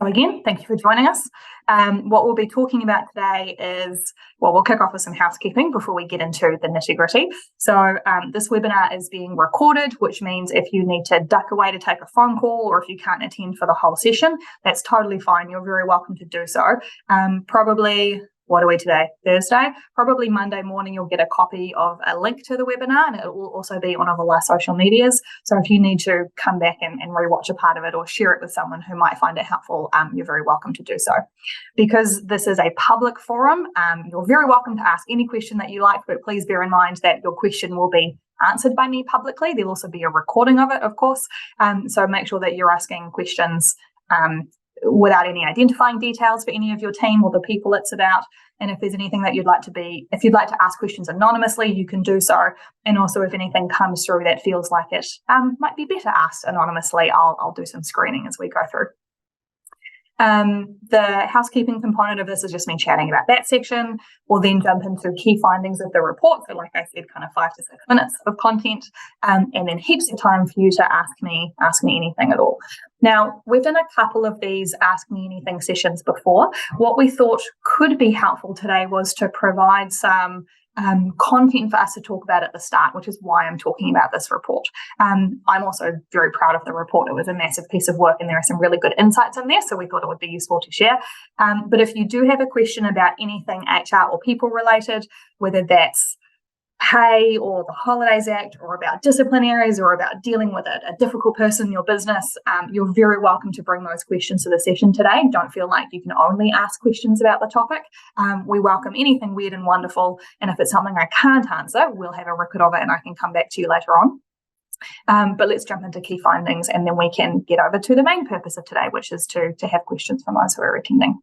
So again, thank you for joining us. What we'll be talking about today is, well, we'll kick off with some housekeeping before we get into the nitty-gritty. So this webinar is being recorded, which means if you need to duck away to take a phone call or if you can't attend for the whole session, that's totally fine. You're very welcome to do so. Probably, what are we today? Thursday? Probably Monday morning, you'll get a copy of a link to the webinar, and it will also be on all our social medias. So if you need to come back and rewatch a part of it or share it with someone who might find it helpful, you're very welcome to do so. Because this is a public forum, you're very welcome to ask any question that you like, but please bear in mind that your question will be answered by me publicly. There'll also be a recording of it, of course. So make sure that you're asking questions without any identifying details for any of your team or the people it's about. And if there's anything that if you'd like to ask questions anonymously, you can do so. And also if anything comes through that feels like it might be better asked anonymously, I'll do some screening as we go through. The housekeeping component of this is just me chatting about that section. We'll then jump into key findings of the report. So like I said, kind of 5 to 6 minutes of content, and then heaps of time for you to ask me anything at all. Now, we've done a couple of these Ask Me Anything sessions before. What we thought could be helpful today was to provide some content for us to talk about at the start, which is why I'm talking about this report. I'm also very proud of the report. It was a massive piece of work and there are some really good insights in there, so we thought it would be useful to share. But if you do have a question about anything HR or people related, whether that's pay or the Holidays Act or about disciplinaries or about dealing with a difficult person in your business, you're very welcome to bring those questions to the session today. Don't feel like you can only ask questions about the topic. We welcome anything weird and wonderful, and if it's something I can't answer, we'll have a record of it and I can come back to you later on. But let's jump into key findings and then we can get over to the main purpose of today, which is to have questions from those who are attending.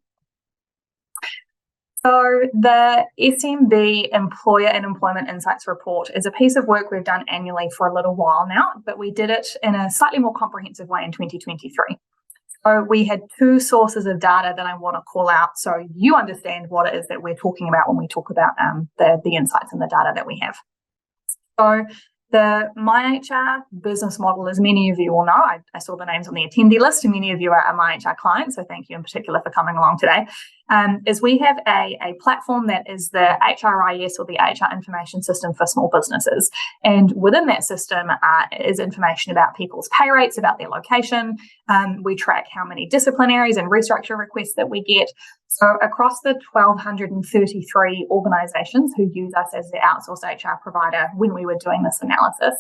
So the SMB Employer and Employment Insights Report is a piece of work we've done annually for a little while now, but we did it in a slightly more comprehensive way in 2023. So we had 2 sources of data that I want to call out so you understand what it is that we're talking about when we talk about the insights and the data that we have. So the MyHR business model, as many of you will know, I saw the names on the attendee list, and many of you are MyHR clients, so thank you in particular for coming along today, is we have a platform that is the HRIS, or the HR Information System for small businesses. And within that system is information about people's pay rates, about their location. We track how many disciplinaries and restructure requests that we get. So across the 1,233 organisations who use us as their outsourced HR provider when we were doing this analysis,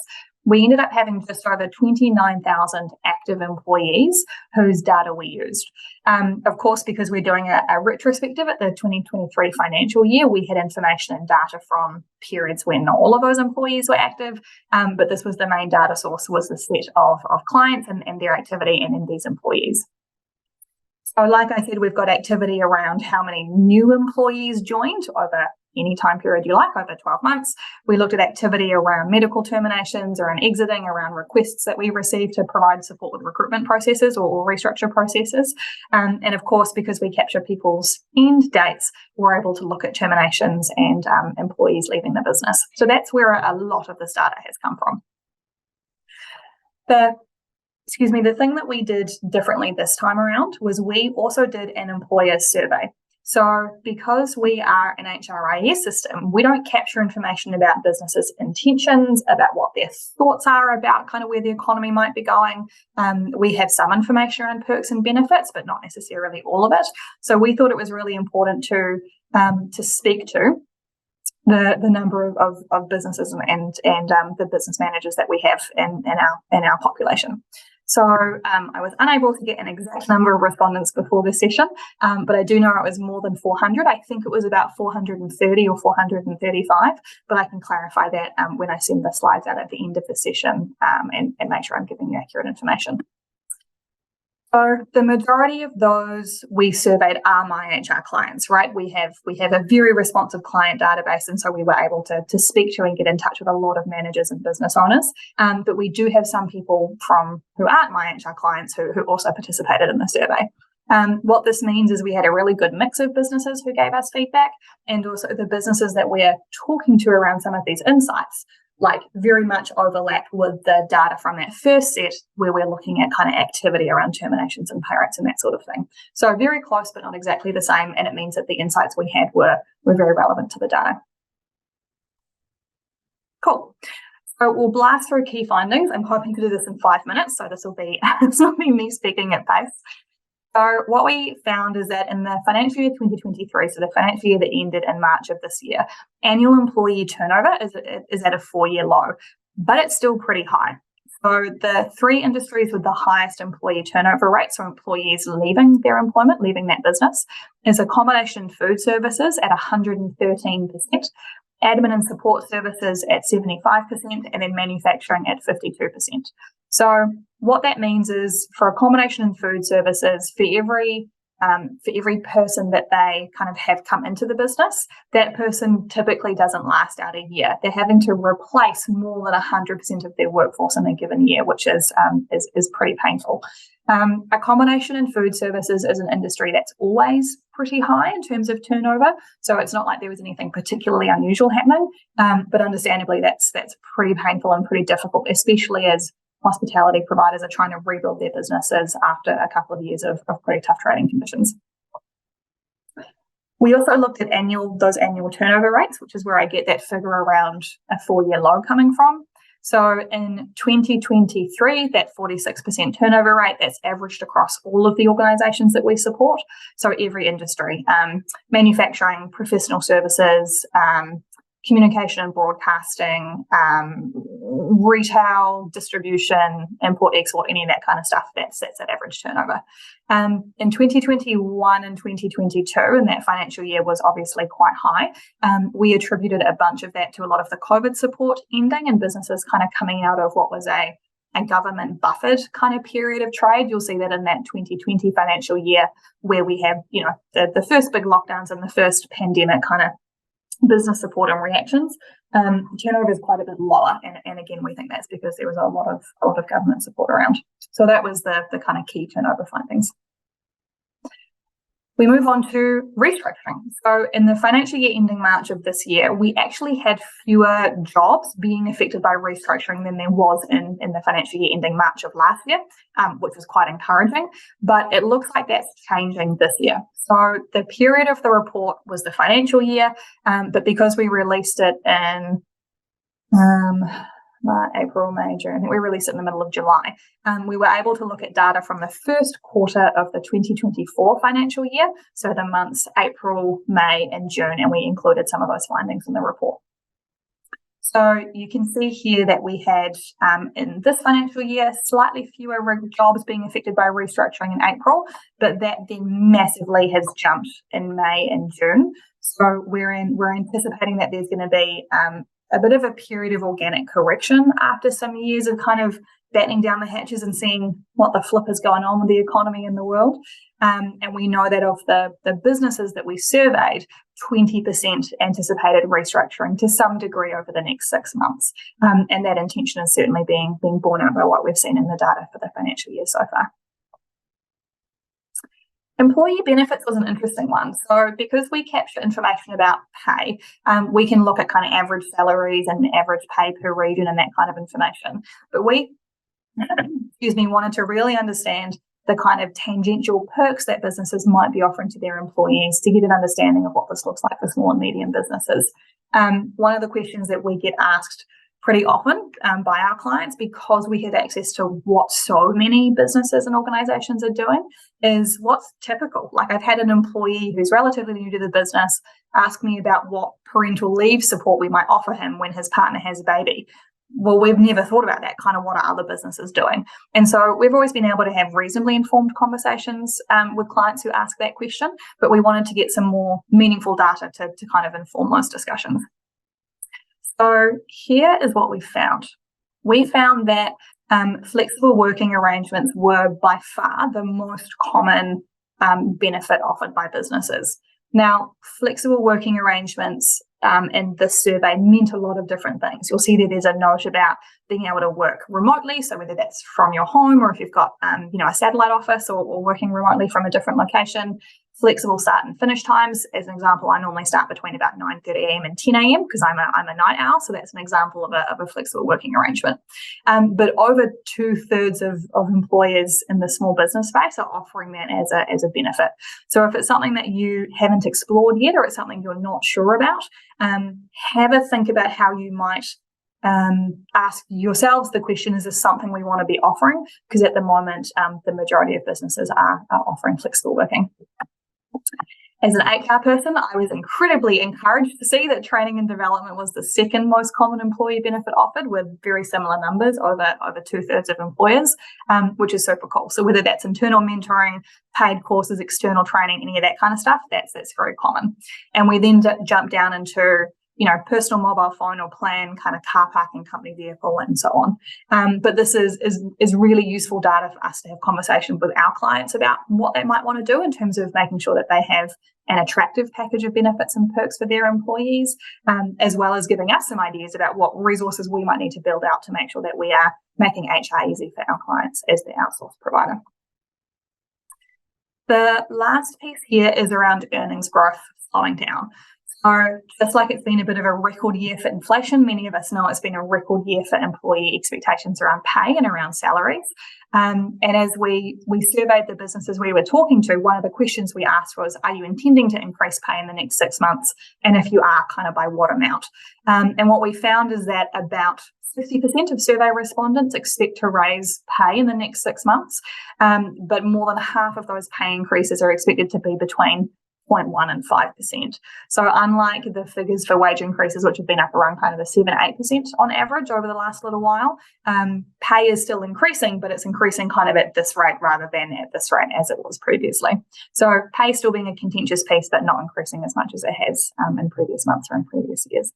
we ended up having just over 29,000 active employees whose data we used. Of course, because we're doing a retrospective at the 2023 financial year, we had information and data from periods when not all of those employees were active, but this was the main data source, was the set of clients and their activity and in these employees. So like I said, we've got activity around how many new employees joined over any time period you like, over 12 months. We looked at activity around medical terminations, around exiting, around requests that we received to provide support with recruitment processes or restructure processes. And of course, because we capture people's end dates, we're able to look at terminations and employees leaving the business. So that's where a lot of this data has come from. The thing that we did differently this time around was we also did an employer survey. So because we are an HRIS system, we don't capture information about businesses' intentions, about what their thoughts are about kind of where the economy might be going. We have some information around perks and benefits, but not necessarily all of it. So we thought it was really important to speak to the number of businesses and the business managers that we have in our population. So I was unable to get an exact number of respondents before this session, but I do know it was more than 400. I think it was about 430 or 435, but I can clarify that when I send the slides out at the end of the session and make sure I'm giving you accurate information. So the majority of those we surveyed are MyHR clients, right? We have a very responsive client database, and so we were able to speak to and get in touch with a lot of managers and business owners. But we do have some people who aren't MyHR clients who also participated in the survey. What this means is we had a really good mix of businesses who gave us feedback, and also the businesses that we're talking to around some of these insights very much overlap with the data from that first set where we're looking at kind of activity around terminations and pay rates and that sort of thing. So very close, but not exactly the same. And it means that the insights we had were very relevant to the data. Cool. So we'll blast through key findings. I'm hoping to do this in 5 minutes. So this will be me speaking at pace. So what we found is that in the financial year 2023, so the financial year that ended in March of this year, annual employee turnover is at a 4-year low, but it's still pretty high. So the 3 industries with the highest employee turnover rates, so employees leaving their employment, leaving that business, is accommodation and food services at 113%, admin and support services at 75%, and then manufacturing at 52%. So what that means is for accommodation and food services, for every person that they kind of have come into the business, that person typically doesn't last out a year. They're having to replace more than 100% of their workforce in a given year, which is pretty painful. Accommodation and food services is an industry that's always pretty high in terms of turnover, so it's not like there was anything particularly unusual happening, but understandably that's pretty painful and pretty difficult, especially as hospitality providers are trying to rebuild their businesses after a couple of years of pretty tough trading conditions. We also looked at those annual turnover rates, which is where I get that figure around a 4-year low coming from. So in 2023, that 46% turnover rate, that's averaged across all of the organisations that we support. So every industry, manufacturing, professional services, communication and broadcasting, retail, distribution, import, export, any of that kind of stuff, that's at average turnover. In 2021 and 2022, and that financial year was obviously quite high, we attributed a bunch of that to a lot of the COVID support ending and businesses kind of coming out of what was a government buffered kind of period of trade. You'll see that in that 2020 financial year where we have, the first big lockdowns and the first pandemic kind of business support and reactions. Turnover is quite a bit lower, and again, we think that's because there was a lot of government support around. So that was the kind of key turnover findings. We move on to restructuring. So in the financial year ending March of this year, we actually had fewer jobs being affected by restructuring than there was in the financial year ending March of last year, which was quite encouraging. But it looks like that's changing this year. So the period of the report was the financial year, but because we released it in April, May, June, I think we released it in the middle of July, we were able to look at data from the first quarter of the 2024 financial year, so the months April, May, and June, and we included some of those findings in the report. So you can see here that we had, in this financial year, slightly fewer jobs being affected by restructuring in April, but that then massively has jumped in May and June. So we're anticipating that there's going to be a bit of a period of organic correction after some years of kind of battening down the hatches and seeing what the flip is going on with the economy in the world. And we know that of the businesses that we surveyed, 20% anticipated restructuring to some degree over the next 6 months. And that intention is certainly being borne out by what we've seen in the data for the financial year so far. Employee benefits was an interesting one. So because we capture information about pay, we can look at kind of average salaries and average pay per region and that kind of information. But we, wanted to really understand the kind of tangential perks that businesses might be offering to their employees to get an understanding of what this looks like for small and medium businesses. One of the questions that we get asked pretty often by our clients, because we have access to what so many businesses and organizations are doing, is what's typical. Like, I've had an employee who's relatively new to the business ask me about what parental leave support we might offer him when his partner has a baby. Well, we've never thought about that. Kind of what are other businesses doing? And so we've always been able to have reasonably informed conversations with clients who ask that question, but we wanted to get some more meaningful data to kind of inform those discussions. So here is what we found. We found that flexible working arrangements were by far the most common benefit offered by businesses. Now, flexible working arrangements in this survey meant a lot of different things. You'll see that there's a note about being able to work remotely, so whether that's from your home or if you've got a satellite office or working remotely from a different location. Flexible start and finish times. As an example, I normally start between about 9:30 a.m. and 10 a.m. because I'm a night owl, so that's an example of a flexible working arrangement. But over 2/3 of employers in the small business space are offering that as a benefit. So if it's something that you haven't explored yet, or it's something you're not sure about, have a think about how you might ask yourselves the question, is this something we want to be offering? Because at the moment, the majority of businesses are offering flexible working. As an HR person, I was incredibly encouraged to see that training and development was the second most common employee benefit offered, with very similar numbers over 2/3 of employers, which is super cool. So whether that's internal mentoring, paid courses, external training, any of that kind of stuff, that's very common. And we then jump down into personal mobile phone or plan, kind of car parking, company vehicle, and so on. But this is really useful data for us to have conversations with our clients about what they might want to do in terms of making sure that they have an attractive package of benefits and perks for their employees, as well as giving us some ideas about what resources we might need to build out to make sure that we are making HR easy for our clients as the outsourced provider. The last piece here is around earnings growth slowing down. So just like it's been a bit of a record year for inflation, many of us know it's been a record year for employee expectations around pay and around salaries. And as we surveyed the businesses we were talking to, one of the questions we asked was, are you intending to increase pay in the next 6 months? And if you are, kind of by what amount? And what we found is that about 50% of survey respondents expect to raise pay in the next 6 months, but more than half of those pay increases are expected to be between 0.1% and 5%. So unlike the figures for wage increases, which have been up around kind of the 7-8% on average over the last little while, pay is still increasing, but it's increasing kind of at this rate rather than at this rate as it was previously. So pay still being a contentious piece, but not increasing as much as it has in previous months or in previous years.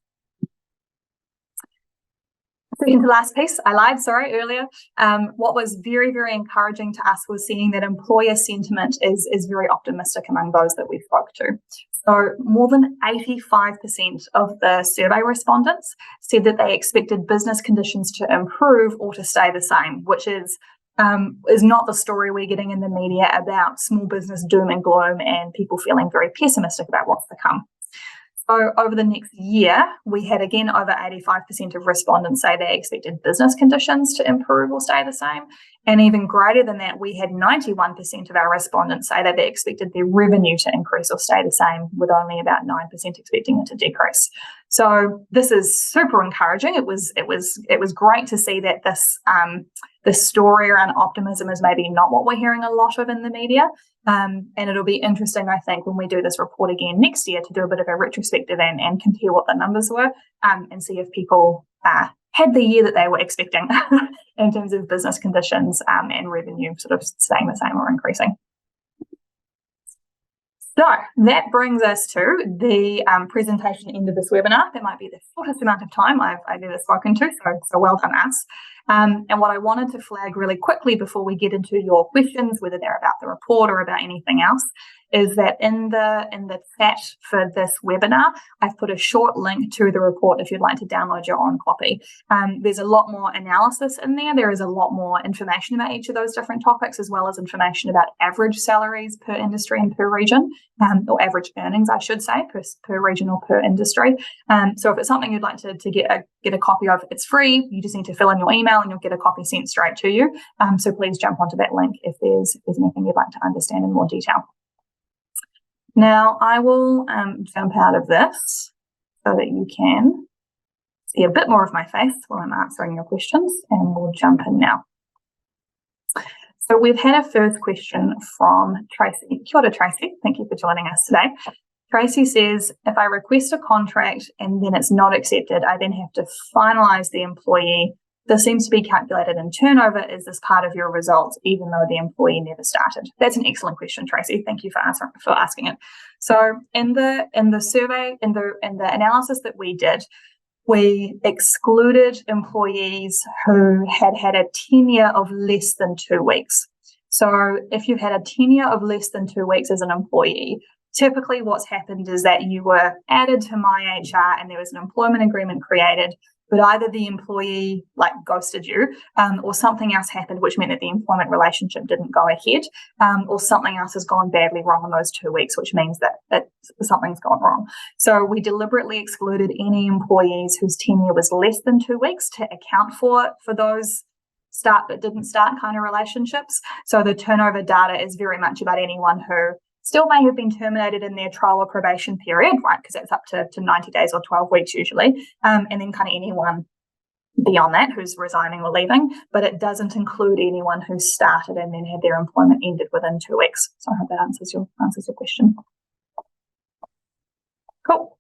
Second to last piece, I lied, sorry, earlier. What was very, very encouraging to us was seeing that employer sentiment is very optimistic among those that we spoke to. So more than 85% of the survey respondents said that they expected business conditions to improve or to stay the same, which is not the story we're getting in the media about small business doom and gloom and people feeling very pessimistic about what's to come. So over the next year, we had again over 85% of respondents say they expected business conditions to improve or stay the same. And even greater than that, we had 91% of our respondents say that they expected their revenue to increase or stay the same, with only about 9% expecting it to decrease. So this is super encouraging. It was great to see that this story around optimism is maybe not what we're hearing a lot of in the media. And it'll be interesting, I think, when we do this report again next year to do a bit of a retrospective and compare what the numbers were, and see if people had the year that they were expecting in terms of business conditions and revenue sort of staying the same or increasing. So that brings us to the presentation end of this webinar. That might be the shortest amount of time I've ever spoken to, so well done us. And what I wanted to flag really quickly before we get into your questions, whether they're about the report or about anything else, is that in the chat for this webinar, I've put a short link to the report if you'd like to download your own copy. There's a lot more analysis in there. There is a lot more information about each of those different topics, as well as information about average salaries per industry and per region, or average earnings, I should say, per region or per industry. So if it's something you'd like to get a copy of, it's free. You just need to fill in your email and you'll get a copy sent straight to you. So please jump onto that link if there's anything you'd like to understand in more detail. Now, I will jump out of this so that you can see a bit more of my face while I'm answering your questions, and we'll jump in now. So we've had a first question from Tracy. Kia ora, Tracy. Thank you for joining us today. Tracy says, if I request a contract and then it's not accepted, I then have to finalise the employee. This seems to be calculated in turnover. Is this part of your results, even though the employee never started? That's an excellent question, Tracy. Thank you for asking it. So in the survey, in the analysis that we did, we excluded employees who had a tenure of less than 2 weeks. So if you've had a tenure of less than 2 weeks as an employee, typically what's happened is that you were added to MyHR and there was an employment agreement created. but either the employee like ghosted you, or something else happened which meant that the employment relationship didn't go ahead, or something else has gone badly wrong in those 2 weeks, which means that something's gone wrong. So we deliberately excluded any employees whose tenure was less than 2 weeks to account for those start but didn't start kind of relationships. So the turnover data is very much about anyone who still may have been terminated in their trial or probation period, right? Because that's up to 90 days or 12 weeks usually. And then kind of anyone beyond that who's resigning or leaving, but it doesn't include anyone who started and then had their employment ended within 2 weeks. So I hope that answers your question. Cool.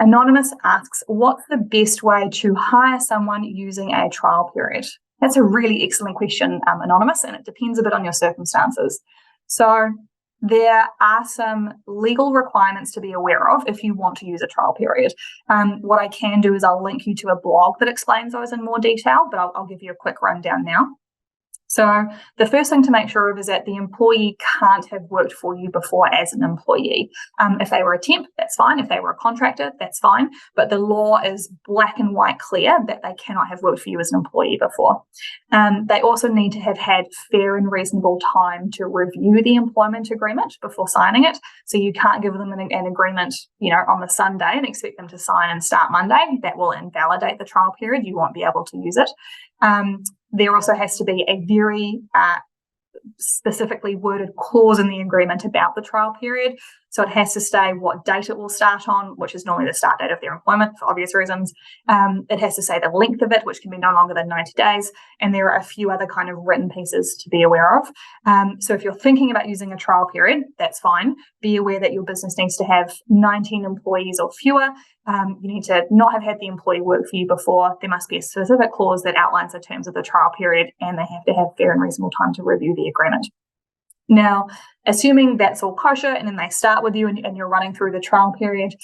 Anonymous asks, what's the best way to hire someone using a trial period? That's a really excellent question, Anonymous, and it depends a bit on your circumstances. So there are some legal requirements to be aware of if you want to use a trial period. What I can do is I'll link you to a blog that explains those in more detail, but I'll give you a quick rundown now. So the first thing to make sure of is that the employee can't have worked for you before as an employee. If they were a temp, that's fine. If they were a contractor, that's fine. But the law is black and white clear that they cannot have worked for you as an employee before. They also need to have had fair and reasonable time to review the employment agreement before signing it. So you can't give them an agreement, on the Sunday and expect them to sign and start Monday. That will invalidate the trial period. You won't be able to use it. There also has to be a very specifically worded clause in the agreement about the trial period. So it has to say what date it will start on, which is normally the start date of their employment for obvious reasons. It has to say the length of it, which can be no longer than 90 days. And there are a few other kind of written pieces to be aware of. So if you're thinking about using a trial period, that's fine. Be aware that your business needs to have 19 employees or fewer. You need to not have had the employee work for you before. There must be a specific clause that outlines the terms of the trial period, and they have to have fair and reasonable time to review the agreement. Now, assuming that's all kosher and then they start with you and you're running through the trial period,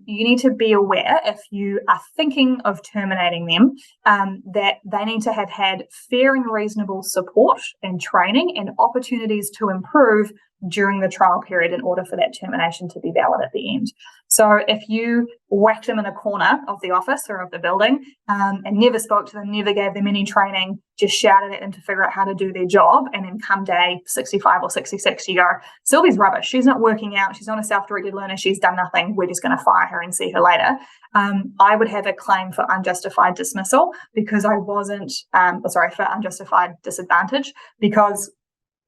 you need to be aware if you are thinking of terminating them, that they need to have had fair and reasonable support and training and opportunities to improve during the trial period in order for that termination to be valid at the end. So if you whacked them in a corner of the office or of the building and never spoke to them, never gave them any training, just shouted at them to figure out how to do their job, and then come day 65 or 66, you go, Sylvie's rubbish. She's not working out. She's not a self-directed learner. She's done nothing. We're just going to fire her and see her later. I would have a claim for unjustified dismissal because I wasn't, for unjustified disadvantage because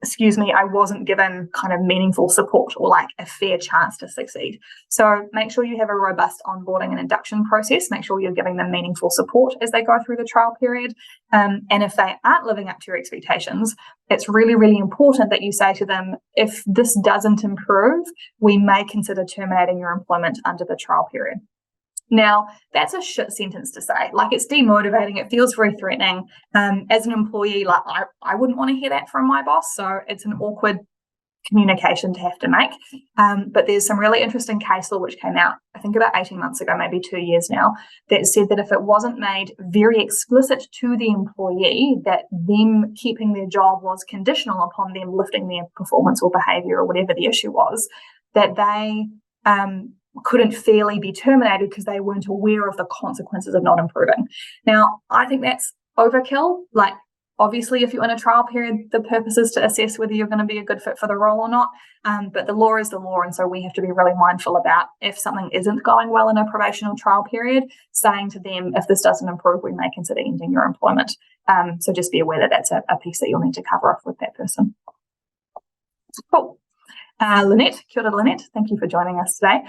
I wasn't given kind of meaningful support or like a fair chance to succeed. So make sure you have a robust onboarding and induction process. Make sure you're giving them meaningful support as they go through the trial period. And if they aren't living up to your expectations, it's really, really important that you say to them, if this doesn't improve, we may consider terminating your employment under the trial period. Now, that's a shit sentence to say. Like, it's demotivating. It feels very threatening. As an employee, like I wouldn't want to hear that from my boss. So it's an awkward communication to have to make. But there's some really interesting case law which came out, I think about 18 months ago, maybe 2 years now, that said that if it wasn't made very explicit to the employee that them keeping their job was conditional upon them lifting their performance or behavior or whatever the issue was, that they couldn't fairly be terminated because they weren't aware of the consequences of not improving. Now, I think that's overkill. Like, obviously, if you're in a trial period, the purpose is to assess whether you're going to be a good fit for the role or not. But the law is the law, and so we have to be really mindful about if something isn't going well in a probation or trial period, saying to them, if this doesn't improve, we may consider ending your employment. So just be aware that that's a piece that you'll need to cover off with that person. Cool. Lynette, kia ora Lynette, thank you for joining us today,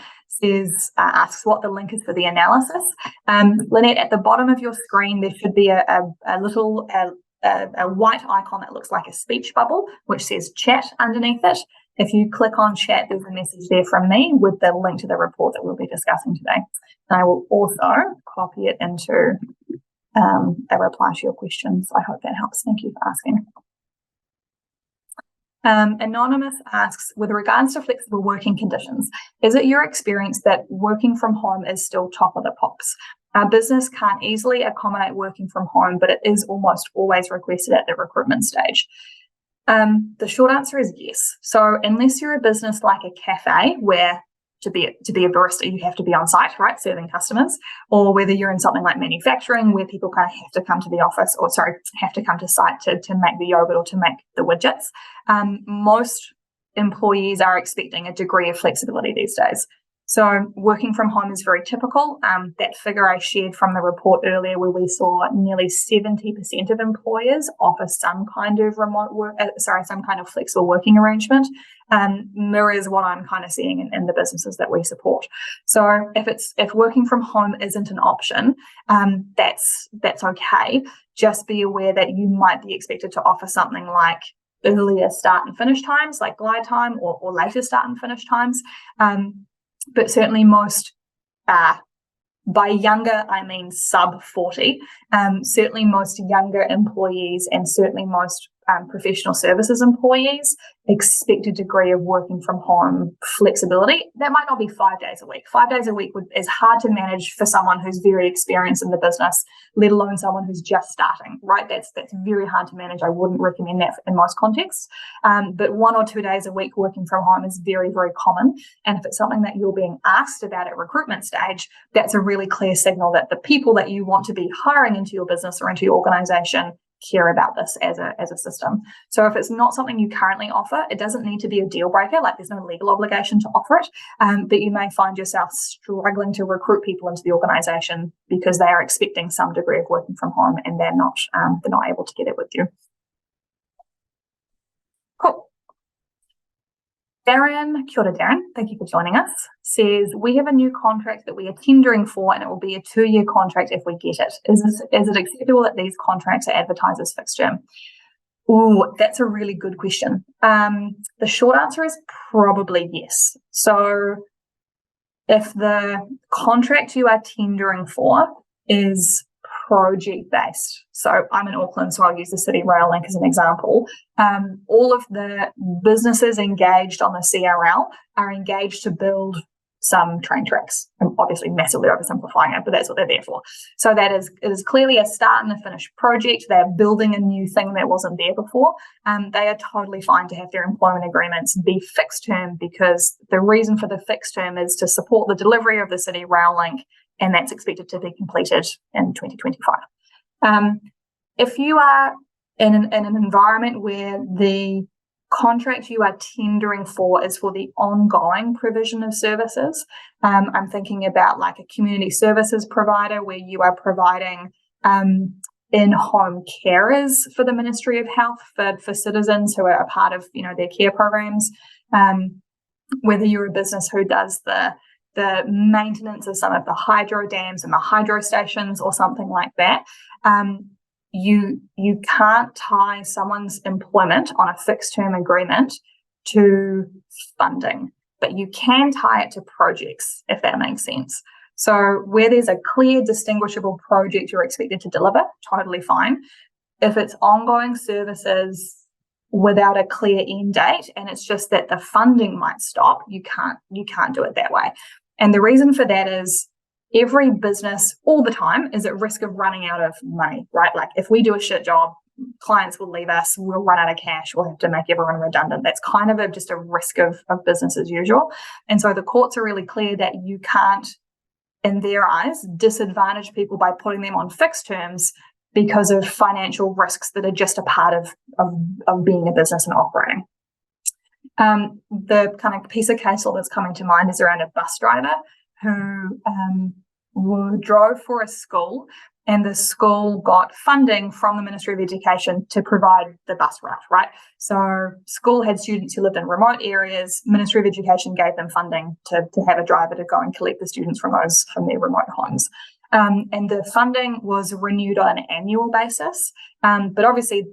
asks what the link is for the analysis. Lynette, at the bottom of your screen, there should be a little white icon that looks like a speech bubble, which says chat underneath it. If you click on chat, there's a message there from me with the link to the report that we'll be discussing today. And I will also copy it into a reply to your questions. I hope that helps. Thank you for asking. Anonymous asks, with regards to flexible working conditions, is it your experience that working from home is still top of the pops? Our business can't easily accommodate working from home, but it is almost always requested at the recruitment stage. The short answer is yes. So unless you're a business like a cafe where to be a barista, you have to be on site, right, serving customers, or whether you're in something like manufacturing where people kind of have to come to the office, or have to come to site to make the yogurt or to make the widgets. Most employees are expecting a degree of flexibility these days. So working from home is very typical. That figure I shared from the report earlier, where we saw nearly 70% of employers offer some kind of some kind of flexible working arrangement, mirrors what I'm kind of seeing in the businesses that we support. So if working from home isn't an option, that's okay. Just be aware that you might be expected to offer something like earlier start and finish times, like glide time, or later start and finish times. But certainly most, by younger, I mean sub 40, certainly most younger employees and certainly most professional services employees expect a degree of working from home flexibility. That might not be 5 days a week. 5 days a week is hard to manage for someone who's very experienced in the business, let alone someone who's just starting, right? That's very hard to manage. I wouldn't recommend that in most contexts. But 1 or 2 days a week working from home is very, very common. And if it's something that you're being asked about at recruitment stage, that's a really clear signal that the people that you want to be hiring into your business or into your organization care about this as a system. So if it's not something you currently offer, it doesn't need to be a deal breaker, like there's no legal obligation to offer it, but you may find yourself struggling to recruit people into the organization because they are expecting some degree of working from home and they're not able to get it with you. Cool. Darren, kia ora Darren, thank you for joining us, says, we have a new contract that we are tendering for and it will be a 2-year contract if we get it. Is it acceptable that these contracts are advertised as fixed term? Oh, that's a really good question. The short answer is probably yes. So if the contract you are tendering for is project-based, so I'm in Auckland, so I'll use the City Rail Link as an example, all of the businesses engaged on the CRL are engaged to build some train tracks. I'm obviously massively oversimplifying it, but that's what they're there for. So it is clearly a start and a finished project. They're building a new thing that wasn't there before. They are totally fine to have their employment agreements be fixed term, because the reason for the fixed term is to support the delivery of the City Rail Link, and that's expected to be completed in 2025. If you are in an environment where the contract you are tendering for is for the ongoing provision of services, I'm thinking about like a community services provider where you are providing in-home carers for the Ministry of Health for citizens who are a part of their care programs, whether you're a business who does the maintenance of some of the hydro dams and the hydro stations or something like that, you can't tie someone's employment on a fixed term agreement to funding, but you can tie it to projects, if that makes sense. So where there's a clear distinguishable project you're expected to deliver, totally fine. If it's ongoing services without a clear end date and it's just that the funding might stop, you can't do it that way. And the reason for that is every business all the time is at risk of running out of money, right? Like if we do a shit job, clients will leave us, we'll run out of cash, we'll have to make everyone redundant. That's kind of just a risk of business as usual. And so the courts are really clear that you can't, in their eyes, disadvantage people by putting them on fixed terms because of financial risks that are just a part of being a business and operating. The kind of piece of case law that's coming to mind is around a bus driver who drove for a school, and the school got funding from the Ministry of Education to provide the bus route, right? So school had students who lived in remote areas. Ministry of Education gave them funding to have a driver to go and collect the students from their remote homes. And the funding was renewed on an annual basis, but obviously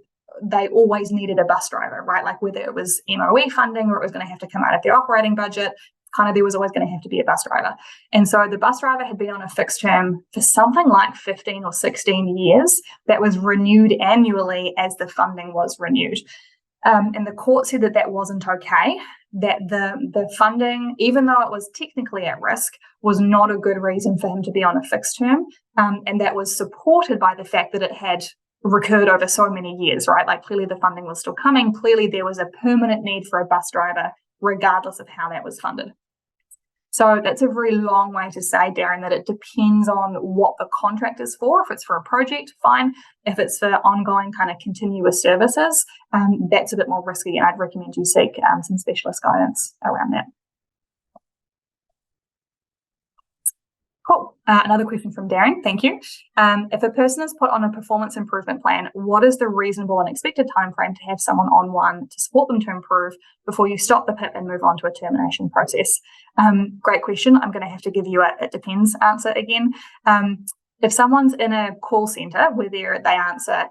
they always needed a bus driver, right? Like whether it was MOE funding or it was going to have to come out of their operating budget, there was always going to have to be a bus driver. And so the bus driver had been on a fixed term for something like 15 or 16 years that was renewed annually as the funding was renewed. And the court said that wasn't okay, that the funding, even though it was technically at risk, was not a good reason for him to be on a fixed term. And that was supported by the fact that it had recurred over so many years, right? Like clearly the funding was still coming. Clearly there was a permanent need for a bus driver, regardless of how that was funded. So that's a very long way to say, Darren, that it depends on what the contract is for. If it's for a project, fine. If it's for ongoing kind of continuous services, that's a bit more risky, and I'd recommend you seek some specialist guidance around that. Cool. Another question from Darren. Thank you. If a person is put on a performance improvement plan, what is the reasonable and expected time frame to have someone on one to support them to improve before you stop the PIP and move on to a termination process? Great question. I'm going to have to give you a it depends answer again. If someone's in a call center where they answer,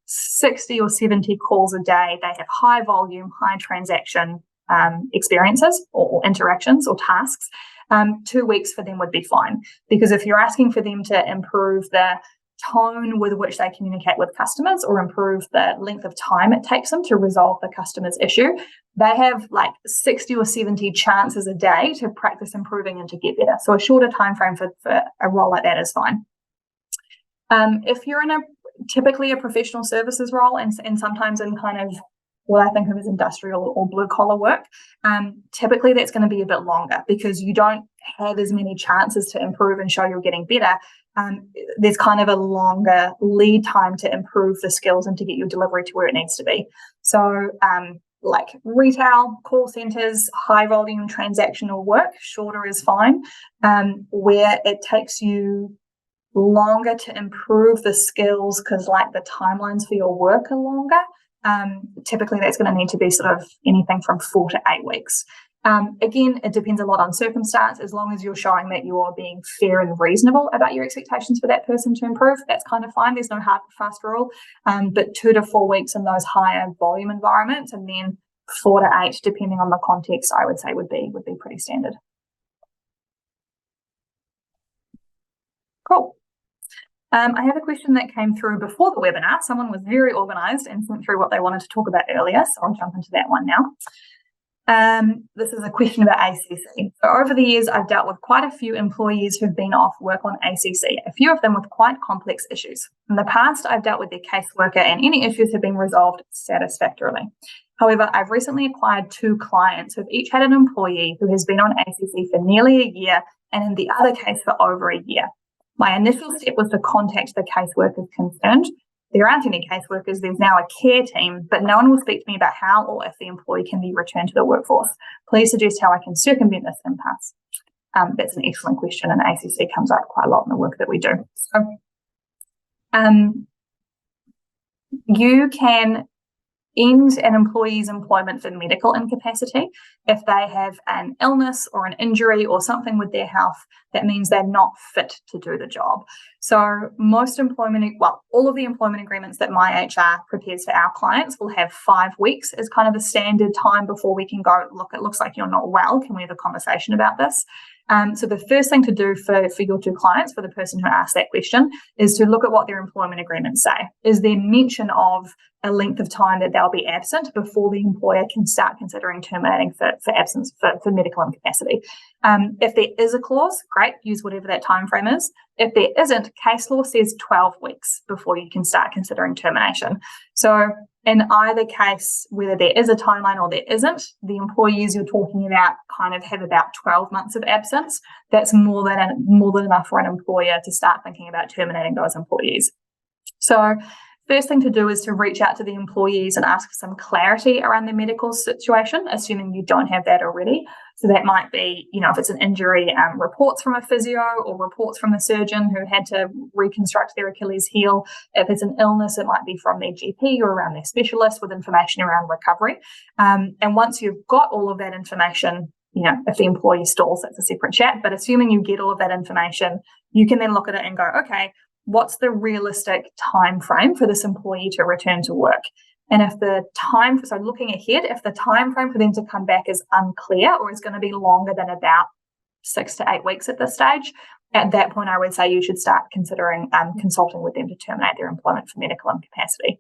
60 or 70 calls a day, they have high volume, high transaction experiences or interactions or tasks, 2 weeks for them would be fine. Because if you're asking for them to improve the tone with which they communicate with customers or improve the length of time it takes them to resolve the customer's issue, they have like 60 or 70 chances a day to practice improving and to get better. So a shorter time frame for a role like that is fine. If you're in typically a professional services role and sometimes in kind of what I think of as industrial or blue collar work, typically that's going to be a bit longer because you don't have as many chances to improve and show you're getting better. There's kind of a longer lead time to improve the skills and to get your delivery to where it needs to be. So like retail, call centers, high volume transactional work, shorter is fine. Where it takes you longer to improve the skills because like the timelines for your work are longer, typically that's going to need to be sort of anything from 4 to 8 weeks. Again, it depends a lot on circumstance. As long as you're showing that you are being fair and reasonable about your expectations for that person to improve, that's kind of fine. There's no hard and fast rule, but 2 to 4 weeks in those higher volume environments, and then 4 to 8, depending on the context, I would say would be pretty standard. Cool. I have a question that came through before the webinar. Someone was very organised and sent through what they wanted to talk about earlier, so I'll jump into that one now. This is a question about ACC. So over the years, I've dealt with quite a few employees who've been off work on ACC, a few of them with quite complex issues. In the past, I've dealt with their caseworker and any issues have been resolved satisfactorily. However, I've recently acquired 2 clients who've each had an employee who has been on ACC for nearly a year and in the other case for over a year. My initial step was to contact the caseworkers concerned. There aren't any caseworkers, there's now a care team, but no one will speak to me about how or if the employee can be returned to the workforce. Please suggest how I can circumvent this impasse. That's an excellent question, and ACC comes up quite a lot in the work that we do. So, you can end an employee's employment for medical incapacity if they have an illness or an injury or something with their health that means they're not fit to do the job. So most all of the employment agreements that MyHR prepares for our clients will have 5 weeks as kind of the standard time before we can go, look, it looks like you're not well. Can we have a conversation about this? So the first thing to do for your 2 clients, for the person who asked that question, is to look at what their employment agreements say. Is there mention of a length of time that they'll be absent before the employer can start considering terminating for absence for medical incapacity? If there is a clause, great, use whatever that time frame is. If there isn't, case law says 12 weeks before you can start considering termination. So in either case, whether there is a timeline or there isn't, the employees you're talking about kind of have about 12 months of absence. That's more than enough for an employer to start thinking about terminating those employees. So first thing to do is to reach out to the employees and ask for some clarity around the medical situation, assuming you don't have that already. So that might be, if it's an injury, reports from a physio or reports from the surgeon who had to reconstruct their Achilles heel. If it's an illness, it might be from their GP or around their specialist with information around recovery. And once you've got all of that information, if the employee stalls, that's a separate chat. But assuming you get all of that information, you can then look at it and go, okay, what's the realistic time frame for this employee to return to work? And if looking ahead, if the time frame for them to come back is unclear or is going to be longer than about 6 to 8 weeks at this stage, at that point I would say you should start considering consulting with them to terminate their employment for medical incapacity.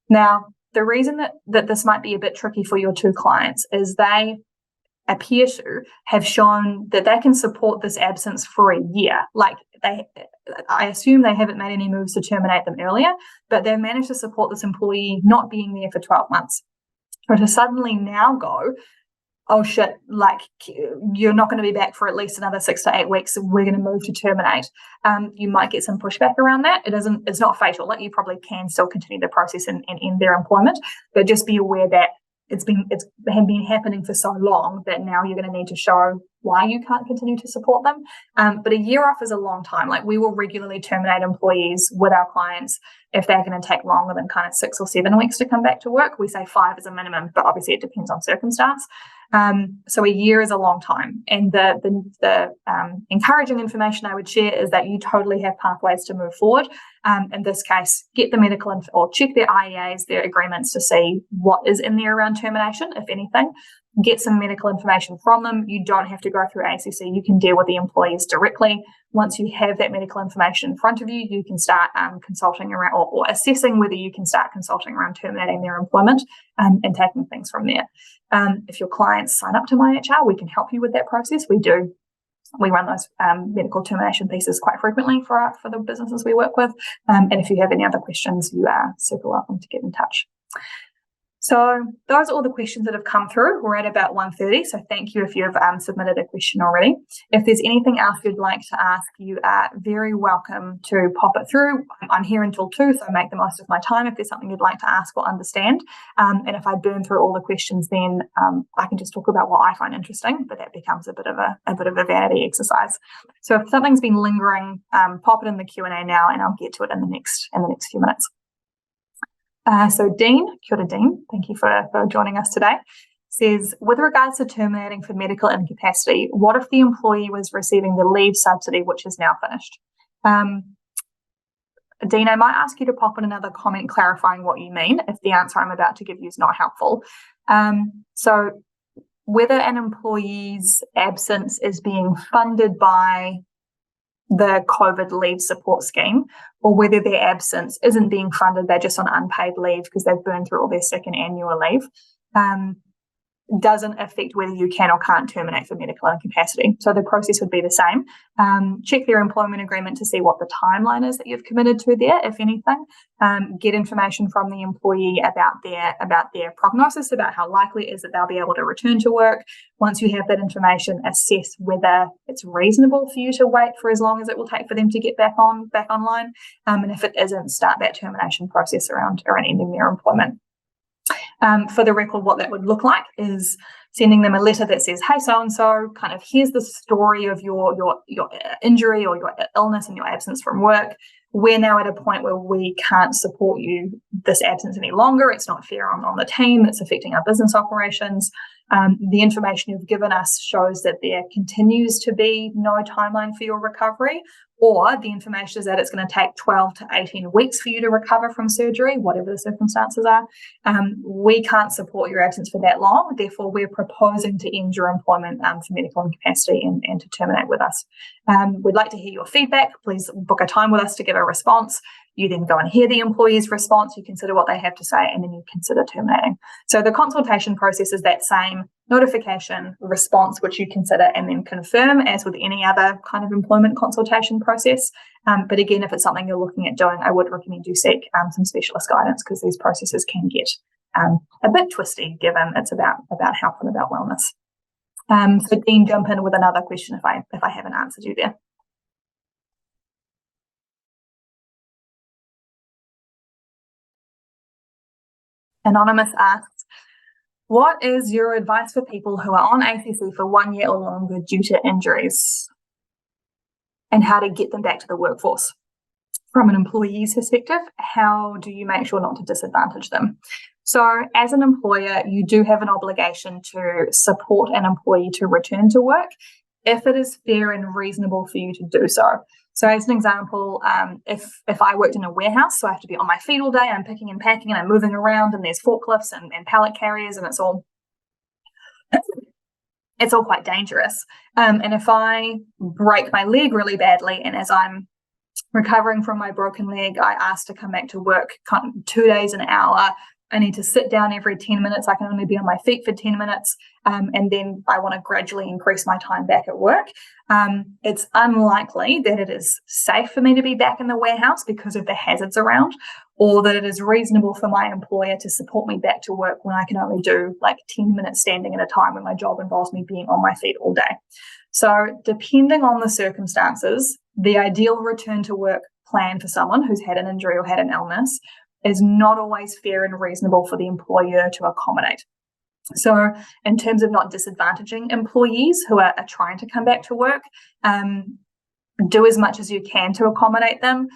Now, the reason that this might be a bit tricky for your 2 clients is they appear to have shown that they can support this absence for a year. I assume they haven't made any moves to terminate them earlier, but they've managed to support this employee not being there for 12 months. So to suddenly now go, oh shit, like you're not going to be back for at least another 6 to 8 weeks, we're going to move to terminate. You might get some pushback around that. It's not fatal. Like, you probably can still continue the process and end their employment, but just be aware that it's been happening for so long that now you're going to need to show why you can't continue to support them. But a year off is a long time. Like, we will regularly terminate employees with our clients if they're going to take longer than kind of 6 or 7 weeks to come back to work. We say 5 as a minimum, but obviously it depends on circumstance. So a year is a long time. And the encouraging information I would share is that you totally have pathways to move forward. In this case, get the medical or check their IEAs, their agreements, to see what is in there around termination, if anything. Get some medical information from them. You don't have to go through ACC. You can deal with the employees directly. Once you have that medical information in front of you, you can start consulting around or assessing whether you can start consulting around terminating their employment and taking things from there. If your clients sign up to MyHR, we can help you with that process. We run those medical termination pieces quite frequently for the businesses we work with. And if you have any other questions, you are super welcome to get in touch. So those are all the questions that have come through. We're at about 1:30, so thank you if you've submitted a question already. If there's anything else you'd like to ask, you are very welcome to pop it through. I'm here until 2, so make the most of my time if there's something you'd like to ask or understand. And if I burn through all the questions, then I can just talk about what I find interesting, but that becomes a bit of a vanity exercise. So if something's been lingering, pop it in the Q&A now, and I'll get to it in the next few minutes. So Dean, kia ora Dean, thank you for joining us today, says, with regards to terminating for medical incapacity, what if the employee was receiving the leave subsidy, which is now finished? Dean, I might ask you to pop in another comment clarifying what you mean if the answer I'm about to give you is not helpful. So whether an employee's absence is being funded by the COVID leave support scheme, or whether their absence isn't being funded, they're just on unpaid leave because they've burned through all their second annual leave, doesn't affect whether you can or can't terminate for medical incapacity. So the process would be the same. Check their employment agreement to see what the timeline is that you've committed to there, if anything. Get information from the employee about their prognosis, about how likely it is that they'll be able to return to work. Once you have that information, assess whether it's reasonable for you to wait for as long as it will take for them to get back online. And if it isn't, start that termination process around ending their employment. For the record, what that would look like is sending them a letter that says, hey, so-and-so, kind of here's the story of your injury or your illness and your absence from work. We're now at a point where we can't support you this absence any longer. It's not fair on the team. It's affecting our business operations. The information you've given us shows that there continues to be no timeline for your recovery, or the information is that it's going to take 12 to 18 weeks for you to recover from surgery, whatever the circumstances are. We can't support your absence for that long. Therefore, we're proposing to end your employment for medical incapacity and to terminate with us. We'd like to hear your feedback. Please book a time with us to give a response. You then go and hear the employee's response, you consider what they have to say, and then you consider terminating. So the consultation process is that same notification, response, which you consider and then confirm, as with any other kind of employment consultation process. But again, if it's something you're looking at doing, I would recommend you seek some specialist guidance, because these processes can get a bit twisty, given it's about health and about wellness. So Dean, jump in with another question if I haven't answered you there. Anonymous asks, what is your advice for people who are on ACC for 1 year or longer due to injuries, and how to get them back to the workforce? From an employee's perspective, how do you make sure not to disadvantage them? So as an employer, you do have an obligation to support an employee to return to work if it is fair and reasonable for you to do so. So as an example, if I worked in a warehouse, so I have to be on my feet all day, I'm picking and packing and I'm moving around, and there's forklifts and pallet carriers, and it's all quite dangerous. And if I break my leg really badly, and as I'm recovering from my broken leg, I asked to come back to work 2 days an hour, I need to sit down every 10 minutes. I can only be on my feet for 10 minutes. And then I want to gradually increase my time back at work. It's unlikely that it is safe for me to be back in the warehouse because of the hazards around, or that it is reasonable for my employer to support me back to work when I can only do like 10 minutes standing at a time when my job involves me being on my feet all day. So depending on the circumstances, the ideal return to work plan for someone who's had an injury or had an illness is not always fair and reasonable for the employer to accommodate. So in terms of not disadvantaging employees who are trying to come back to work, do as much as you can to accommodate them.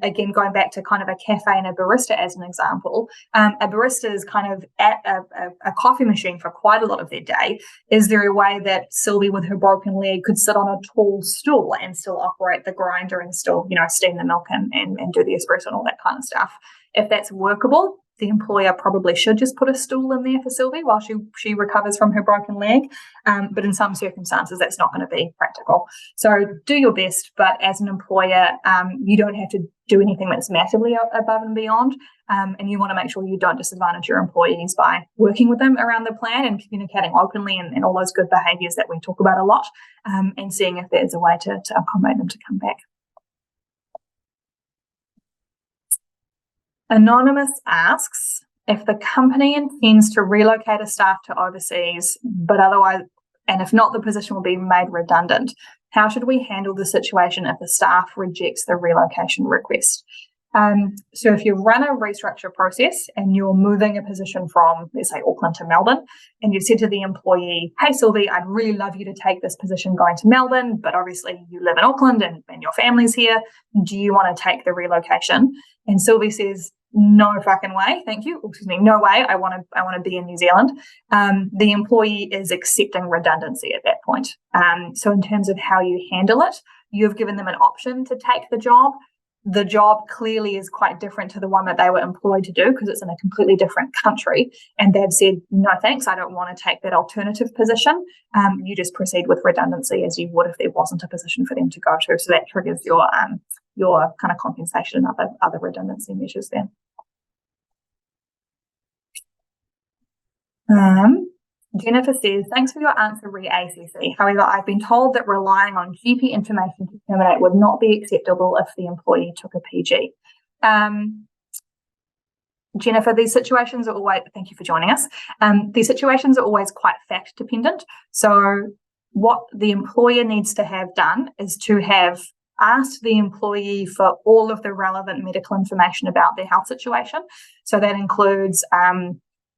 Again, going back to kind of a cafe and a barista as an example, a barista is kind of at a coffee machine for quite a lot of their day. Is there a way that Sylvie with her broken leg could sit on a tall stool and still operate the grinder and still, steam the milk and do the espresso and all that kind of stuff? If that's workable, the employer probably should just put a stool in there for Sylvie while she recovers from her broken leg. But in some circumstances, that's not going to be practical. So do your best, but as an employer, you don't have to do anything that's massively above and beyond. And you want to make sure you don't disadvantage your employees by working with them around the plan and communicating openly and all those good behaviours that we talk about a lot, and seeing if there's a way to accommodate them to come back. Anonymous asks, if the company intends to relocate a staff to overseas, but otherwise, and if not, the position will be made redundant, how should we handle the situation if the staff rejects the relocation request? So if you run a restructure process and you're moving a position from, let's say, Auckland to Melbourne, and you said to the employee, hey, Sylvie, I'd really love you to take this position going to Melbourne, but obviously you live in Auckland and your family's here. Do you want to take the relocation? And Sylvie says, no fucking way, thank you. Excuse me, no way. I want to be in New Zealand. The employee is accepting redundancy at that point. So in terms of how you handle it, you've given them an option to take the job. The job clearly is quite different to the one that they were employed to do because it's in a completely different country. And they've said, no thanks, I don't want to take that alternative position. You just proceed with redundancy as you would if there wasn't a position for them to go to. So that triggers your kind of compensation and other redundancy measures there. Jennifer says, thanks for your answer, re-ACC. However, I've been told that relying on GP information to terminate would not be acceptable if the employee took a PG. Jennifer, these situations are always, thank you for joining us. These situations are always quite fact dependent. So what the employer needs to have done is to have asked the employee for all of the relevant medical information about their health situation. So that includes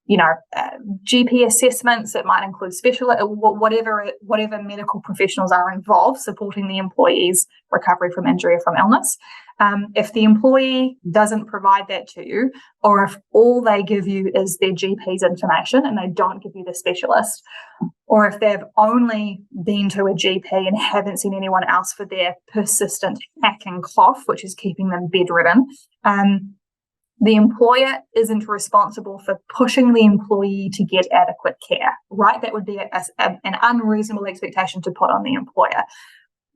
GP assessments. It might include whatever medical professionals are involved supporting the employee's recovery from injury or from illness. If the employee doesn't provide that to you, or if all they give you is their GP's information and they don't give you the specialist, or if they've only been to a GP and haven't seen anyone else for their persistent hacking cough, which is keeping them bedridden, the employer isn't responsible for pushing the employee to get adequate care, right? That would be an unreasonable expectation to put on the employer.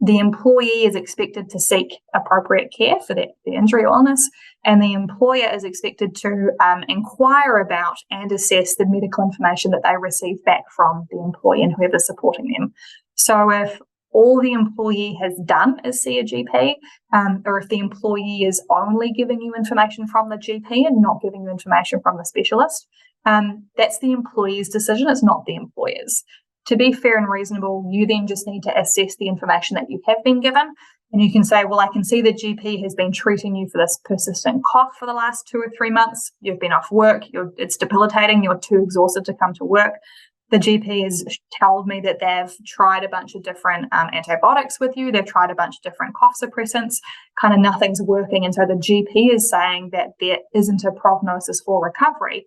The employee is expected to seek appropriate care for their injury or illness, and the employer is expected to inquire about and assess the medical information that they receive back from the employee and whoever's supporting them. So if all the employee has done is see a GP, or if the employee is only giving you information from the GP and not giving you information from the specialist, that's the employee's decision. It's not the employer's. To be fair and reasonable, you then just need to assess the information that you have been given. And you can say, well, I can see the GP has been treating you for this persistent cough for the last 2 or 3 months. You've been off work. It's debilitating. You're too exhausted to come to work. The GP has told me that they've tried a bunch of different antibiotics with you. They've tried a bunch of different cough suppressants. Kind of nothing's working. And so the GP is saying that there isn't a prognosis for recovery.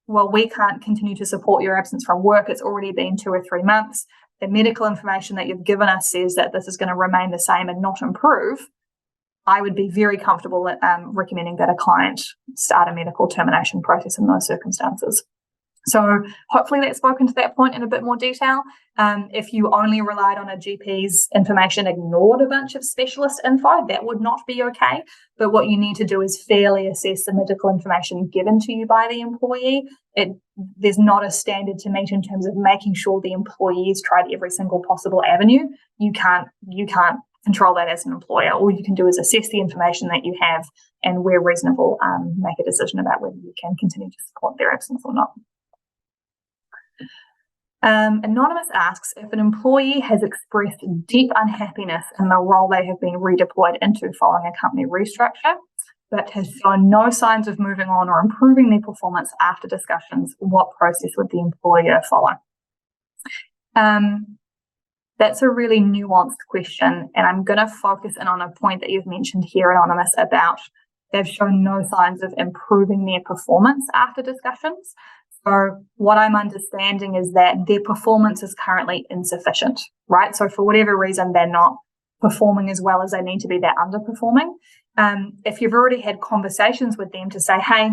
Well, we can't continue to support your absence from work. It's already been 2 or 3 months. The medical information that you've given us says that this is going to remain the same and not improve. I would be very comfortable recommending that a client start a medical termination process in those circumstances. So hopefully that's spoken to that point in a bit more detail. If you only relied on a GP's information, ignored a bunch of specialist info, that would not be okay. But what you need to do is fairly assess the medical information given to you by the employee. There's not a standard to meet in terms of making sure the employees tried every single possible avenue. You can't control that as an employer. All you can do is assess the information that you have, and where reasonable, make a decision about whether you can continue to support their absence or not. Anonymous asks, if an employee has expressed deep unhappiness in the role they have been redeployed into following a company restructure, but has shown no signs of moving on or improving their performance after discussions, what process would the employer follow? That's a really nuanced question, and I'm going to focus in on a point that you've mentioned here, Anonymous, about they've shown no signs of improving their performance after discussions. So what I'm understanding is that their performance is currently insufficient, right? So for whatever reason, they're not performing as well as they need to be, they're underperforming. If you've already had conversations with them to say, hey,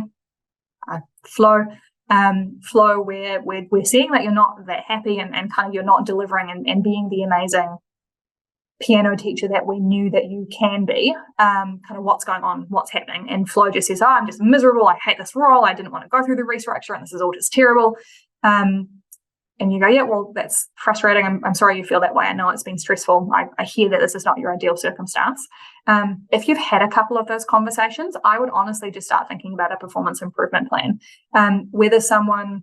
Flo, we're seeing that you're not that happy and kind of you're not delivering and being the amazing piano teacher that we knew that you can be, kind of what's going on, what's happening. And Flo just says, I'm just miserable, I hate this role, I didn't want to go through the restructure and this is all just terrible. And you go, yeah, well, that's frustrating. I'm sorry you feel that way. I know it's been stressful. I hear that this is not your ideal circumstance. If you've had a couple of those conversations, I would honestly just start thinking about a performance improvement plan. Whether someone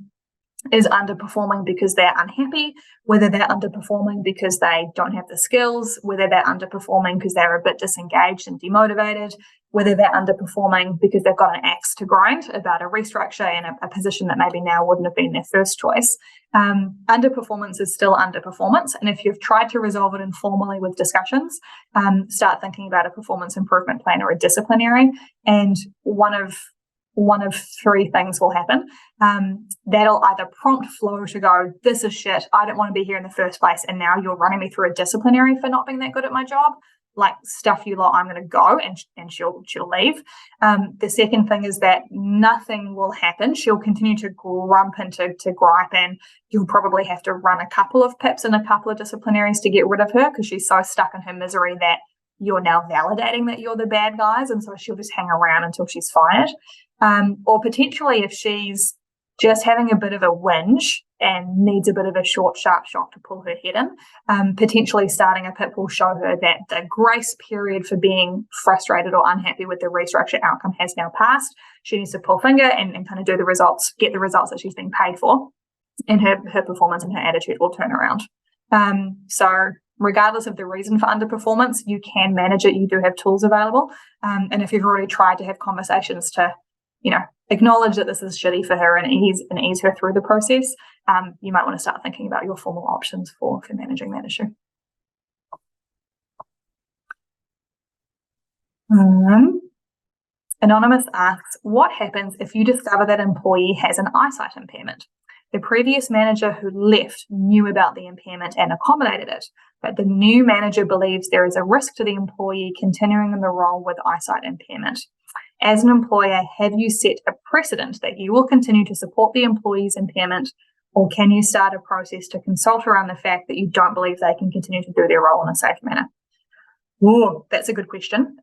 is underperforming because they're unhappy, whether they're underperforming because they don't have the skills, whether they're underperforming because they're a bit disengaged and demotivated, whether they're underperforming because they've got an axe to grind about a restructure and a position that maybe now wouldn't have been their first choice. Underperformance is still underperformance. And if you've tried to resolve it informally with discussions, start thinking about a performance improvement plan or a disciplinary. And one of three things will happen. That'll either prompt Flo to go, this is shit, I don't want to be here in the first place, and now you're running me through a disciplinary for not being that good at my job. Like, stuff you lot, I'm going to go, and she'll leave. The second thing is that nothing will happen. She'll continue to grump and to gripe, and you'll probably have to run a couple of PIPs and a couple of disciplinaries to get rid of her because she's so stuck in her misery that you're now validating that you're the bad guys, and so she'll just hang around until she's fired. Or potentially if she's just having a bit of a whinge and needs a bit of a short, sharp shock to pull her head in, potentially starting a PIP will show her that the grace period for being frustrated or unhappy with the restructure outcome has now passed. She needs to pull finger and kind of do the results, get the results that she's been paid for, and her performance and her attitude will turn around. So regardless of the reason for underperformance, you can manage it. You do have tools available. And if you've already tried to have conversations to, acknowledge that this is shitty for her and ease her through the process, you might want to start thinking about your formal options for managing that issue. Anonymous asks, what happens if you discover that employee has an eyesight impairment? The previous manager who left knew about the impairment and accommodated it, but the new manager believes there is a risk to the employee continuing in the role with eyesight impairment. As an employer, have you set a precedent that you will continue to support the employee's impairment, or can you start a process to consult around the fact that you don't believe they can continue to do their role in a safe manner? Ooh, that's a good question.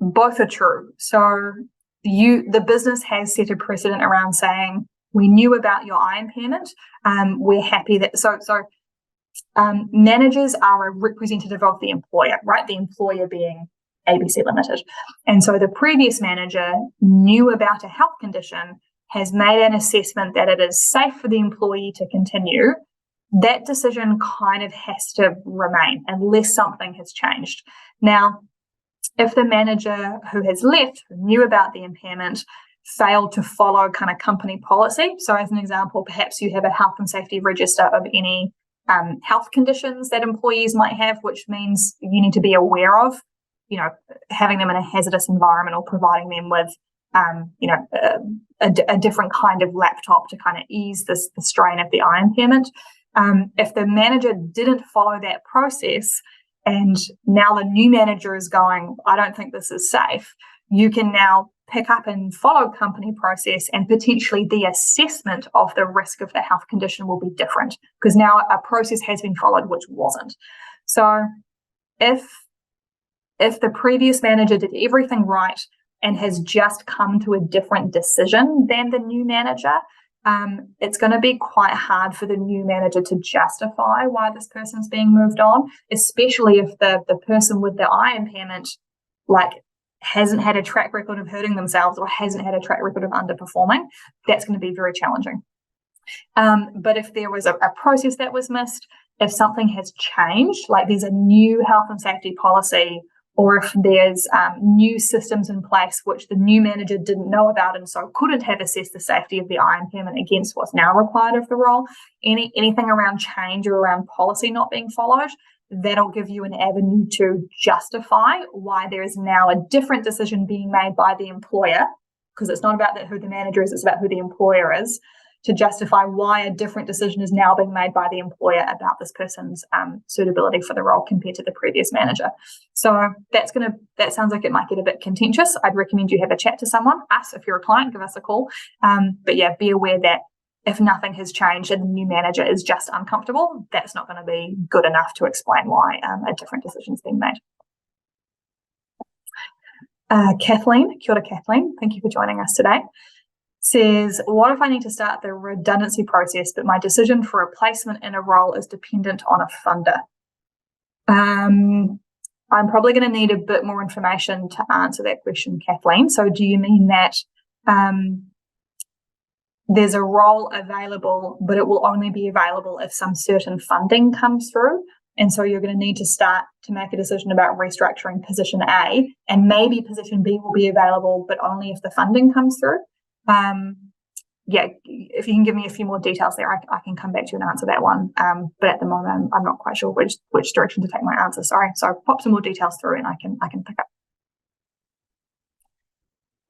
Both are true. So the business has set a precedent around saying, we knew about your eye impairment. We're happy that managers are a representative of the employer, right? The employer being ABC Limited. And so the previous manager knew about a health condition, has made an assessment that it is safe for the employee to continue. That decision kind of has to remain unless something has changed. Now, if the manager who has left, who knew about the impairment, failed to follow kind of company policy. So as an example, perhaps you have a health and safety register of any health conditions that employees might have, which means you need to be aware of, having them in a hazardous environment or providing them with, a different kind of laptop to kind of ease the strain of the eye impairment. If the manager didn't follow that process and now the new manager is going, I don't think this is safe, you can now pick up and follow company process, and potentially the assessment of the risk of the health condition will be different because now a process has been followed which wasn't. So if the previous manager did everything right and has just come to a different decision than the new manager, it's going to be quite hard for the new manager to justify why this person's being moved on, especially if the person with the eye impairment hasn't had a track record of hurting themselves or hasn't had a track record of underperforming. That's going to be very challenging. But if there was a process that was missed, if something has changed, like there's a new health and safety policy, or if there's new systems in place which the new manager didn't know about and so couldn't have assessed the safety of the eye impairment against what's now required of the role, anything around change or around policy not being followed, that'll give you an avenue to justify why there is now a different decision being made by the employer, because it's not about who the manager is, it's about who the employer is, to justify why a different decision is now being made by the employer about this person's suitability for the role compared to the previous manager. So that sounds like it might get a bit contentious. I'd recommend you have a chat to someone, us, if you're a client, give us a call. But yeah, be aware that if nothing has changed and the new manager is just uncomfortable, that's not going to be good enough to explain why a different decision is being made. Kathleen, kia ora Kathleen, thank you for joining us today, says, what if I need to start the redundancy process, but my decision for a placement in a role is dependent on a funder? I'm probably going to need a bit more information to answer that question, Kathleen. So do you mean that there's a role available, but it will only be available if some certain funding comes through? And so you're going to need to start to make a decision about restructuring position A, and maybe position B will be available, but only if the funding comes through. Yeah, if you can give me a few more details there, I can come back to you and answer that one. But at the moment, I'm not quite sure which direction to take my answer. Sorry. So pop some more details through and I can pick up.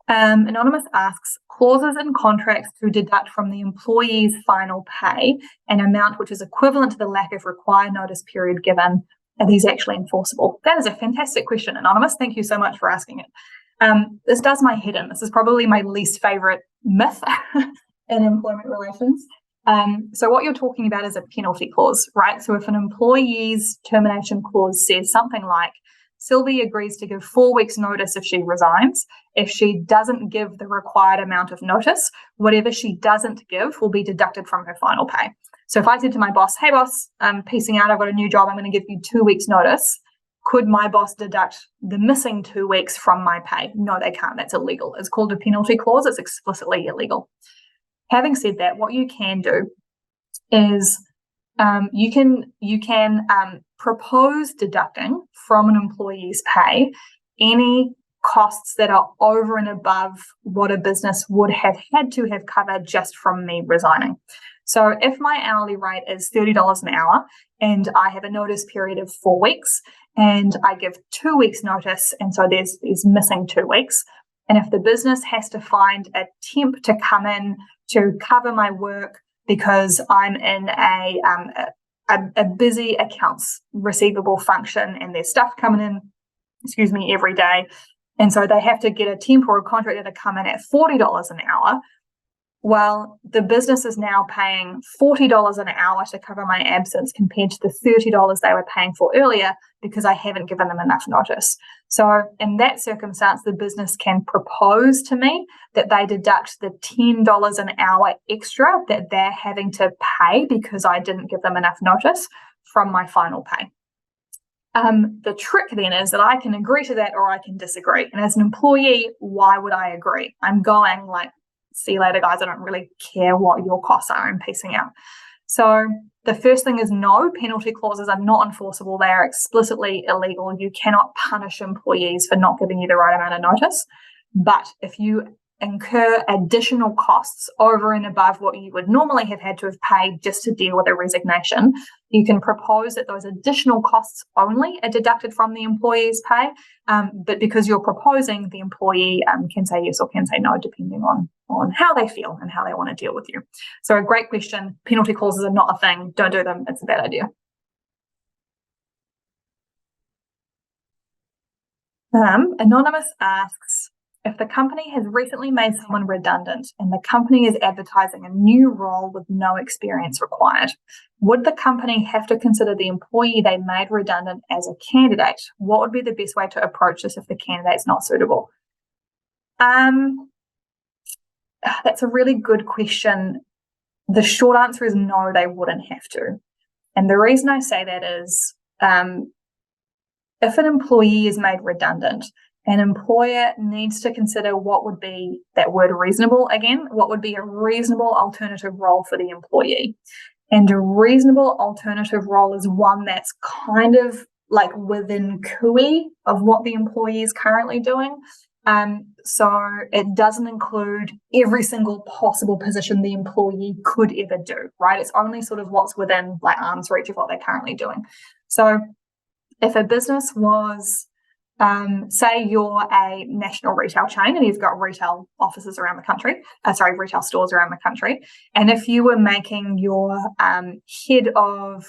Anonymous asks, clauses in contracts to deduct from the employee's final pay an amount which is equivalent to the lack of required notice period given, are these actually enforceable? That is a fantastic question, Anonymous. Thank you so much for asking it. This does my head in. This is probably my least favorite myth in employment relations. So what you're talking about is a penalty clause, right? So if an employee's termination clause says something like, Sylvie agrees to give 4 weeks notice if she resigns. If she doesn't give the required amount of notice, whatever she doesn't give will be deducted from her final pay. So if I said to my boss, hey boss, I'm piecing out, I've got a new job, I'm going to give you 2 weeks notice, could my boss deduct the missing 2 weeks from my pay? No, they can't. That's illegal. It's called a penalty clause. It's explicitly illegal. Having said that, what you can do is you can propose deducting from an employee's pay any costs that are over and above what a business would have had to have covered just from me resigning. So if my hourly rate is $30 an hour and I have a notice period of 4 weeks and I give 2 weeks notice, and so there's missing 2 weeks, and if the business has to find a temp to come in to cover my work because I'm in a busy accounts receivable function and there's stuff coming in, every day, and so they have to get a temp or a contractor to come in at $40 an hour, well, the business is now paying $40 an hour to cover my absence compared to the $30 they were paying for earlier because I haven't given them enough notice. So in that circumstance, the business can propose to me that they deduct the $10 an hour extra that they're having to pay because I didn't give them enough notice from my final pay. The trick then is that I can agree to that or I can disagree. And as an employee, why would I agree? I'm going like, see you later, guys. I don't really care what your costs are. I'm piecing out. So the first thing is no, penalty clauses are not enforceable. They are explicitly illegal. You cannot punish employees for not giving you the right amount of notice. But if you incur additional costs over and above what you would normally have had to have paid just to deal with a resignation, you can propose that those additional costs only are deducted from the employee's pay. But because you're proposing, the employee can say yes or can say no, depending on how they feel and how they want to deal with you. So a great question. Penalty clauses are not a thing. Don't do them. It's a bad idea. Anonymous asks, If the company has recently made someone redundant and the company is advertising a new role with no experience required, would the company have to consider the employee they made redundant as a candidate? What would be the best way to approach this if the candidate's not suitable? That's a really good question. The short answer is no, they wouldn't have to. And the reason I say that is if an employee is made redundant, an employer needs to consider what would be, that word reasonable again, what would be a reasonable alternative role for the employee. And a reasonable alternative role is one that's kind of like within cooey of what the employee is currently doing. So it doesn't include every single possible position the employee could ever do, right? It's only sort of what's within like arm's reach of what they're currently doing. So if a business was, say you're a national retail chain and you've got retail offices around the country, retail stores around the country, and if you were making your head of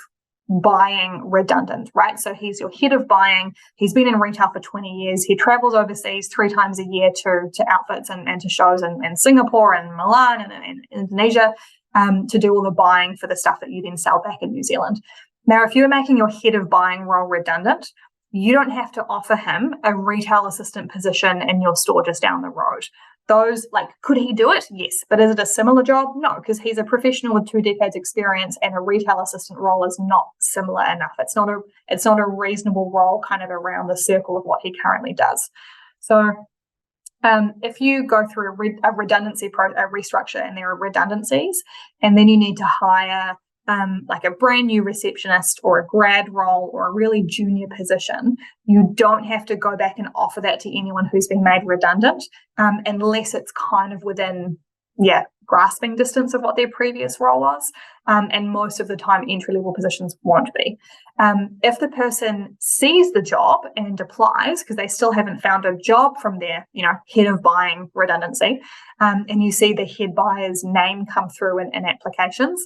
buying redundant, right? So he's your head of buying. He's been in retail for 20 years. He travels overseas 3 times a year to outfits and to shows in Singapore and Milan and Indonesia to do all the buying for the stuff that you then sell back in New Zealand. Now, if you're making your head of buying role redundant, you don't have to offer him a retail assistant position in your store just down the road. Those, like, could he do it? Yes. But is it a similar job? No, because he's a professional with 2 decades experience and a retail assistant role is not similar enough. It's not a reasonable role kind of around the circle of what he currently does. So if you go through a redundancy a restructure and there are redundancies, and then you need to hire like a brand new receptionist or a grad role or a really junior position, you don't have to go back and offer that to anyone who's been made redundant unless it's kind of within, grasping distance of what their previous role was. And most of the time, entry-level positions won't be. If the person sees the job and applies, because they still haven't found a job from their, head of buying redundancy, and you see the head buyer's name come through in applications,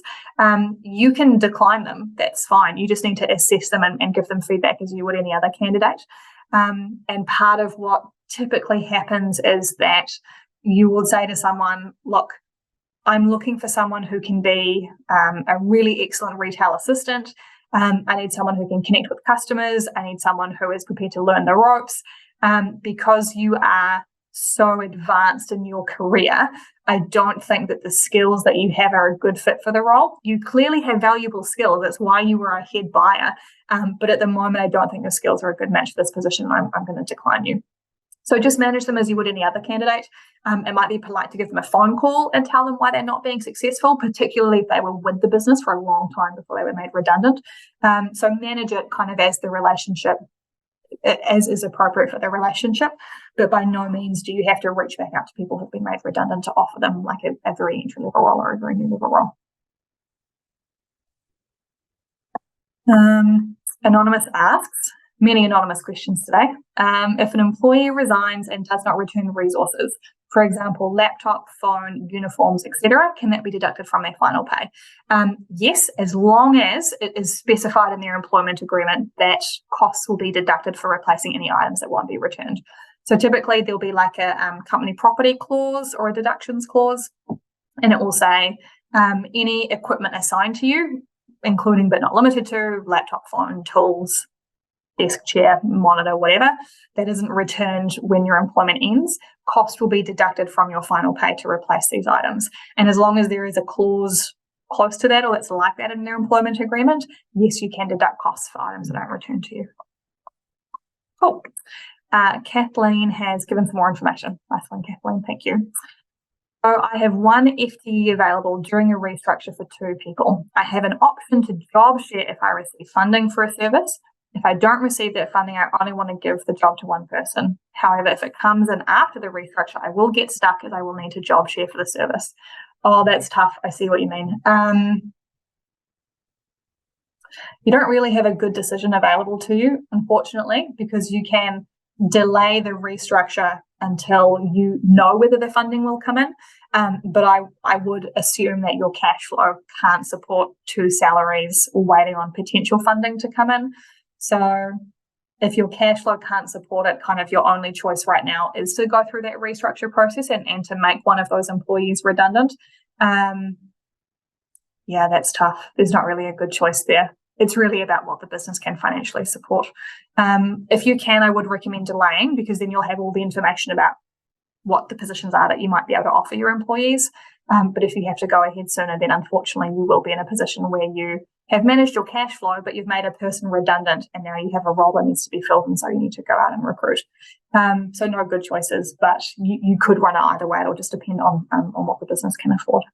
you can decline them. That's fine. You just need to assess them and give them feedback as you would any other candidate. And part of what typically happens is that you will say to someone, look, I'm looking for someone who can be a really excellent retail assistant. I need someone who can connect with customers. I need someone who is prepared to learn the ropes. Because you are so advanced in your career, I don't think that the skills that you have are a good fit for the role. You clearly have valuable skills. That's why you were a head buyer. But at the moment, I don't think your skills are a good match for this position. I'm going to decline you. So just manage them as you would any other candidate. It might be polite to give them a phone call and tell them why they're not being successful, particularly if they were with the business for a long time before they were made redundant. So manage it kind of as the relationship, as is appropriate for the relationship, but by no means do you have to reach back out to people who've been made redundant to offer them like a very entry-level role or a very new-level role. Anonymous asks, many anonymous questions today. If an employee resigns and does not return resources, for example, laptop, phone, uniforms, etc., can that be deducted from their final pay? Yes, as long as it is specified in their employment agreement that costs will be deducted for replacing any items that won't be returned. So typically there'll be like a company property clause or a deductions clause, and it will say any equipment assigned to you, including but not limited to laptop, phone, tools, desk, chair, monitor, whatever, that isn't returned when your employment ends, cost will be deducted from your final pay to replace these items. And as long as there is a clause close to that or that's like that in their employment agreement, yes, you can deduct costs for items that don't return to you. Cool. Kathleen has given some more information. Nice one, Kathleen. Thank you. So I have one FTE available during a restructure for 2 people. I have an option to job share if I receive funding for a service. If I don't receive that funding, I only want to give the job to one person. However, if it comes in after the restructure, I will get stuck as I will need to job share for the service. Oh, that's tough. I see what you mean. You don't really have a good decision available to you, unfortunately, because you can delay the restructure until you know whether the funding will come in. But I would assume that your cash flow can't support 2 salaries waiting on potential funding to come in. So if your cash flow can't support it, kind of your only choice right now is to go through that restructure process and to make one of those employees redundant. Yeah, that's tough. There's not really a good choice there. It's really about what the business can financially support. If you can, I would recommend delaying, because then you'll have all the information about what the positions are that you might be able to offer your employees. But if you have to go ahead sooner, then unfortunately you will be in a position where you have managed your cash flow, but you've made a person redundant, and now you have a role that needs to be filled, and so you need to go out and recruit. So no good choices, but you could run it either way. It'll just depend on what the business can afford.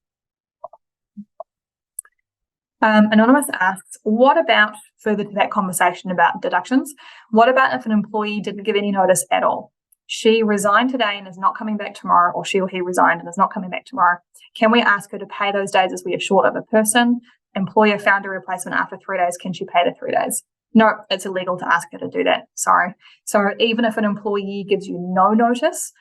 Anonymous asks, what about, further to that conversation about deductions, what about if an employee didn't give any notice at all? She resigned today and is not coming back tomorrow, or she or he resigned and is not coming back tomorrow. Can we ask her to pay those days as we are short of a person? Employer found a replacement after 3 days. Can she pay the 3 days? No, it's illegal to ask her to do that. Sorry. So even if an employee gives you no notice,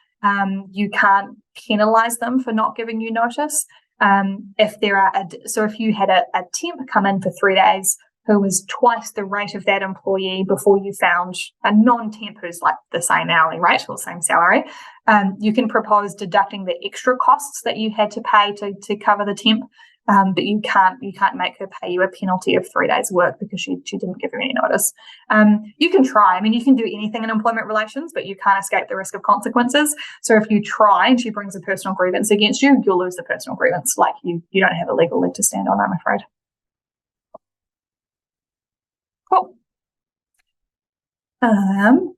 you can't penalize them for not giving you notice. If you had a temp come in for 3 days who was twice the rate of that employee before you found a non-temp who's like the same hourly rate or same salary, you can propose deducting the extra costs that you had to pay to cover the temp, but you can't make her pay you a penalty of 3 days' work because she didn't give you any notice. You can try. I mean, you can do anything in employment relations, but you can't escape the risk of consequences. So if you try and she brings a personal grievance against you, you'll lose the personal grievance. Like you don't have a legal leg to stand on, I'm afraid. Cool.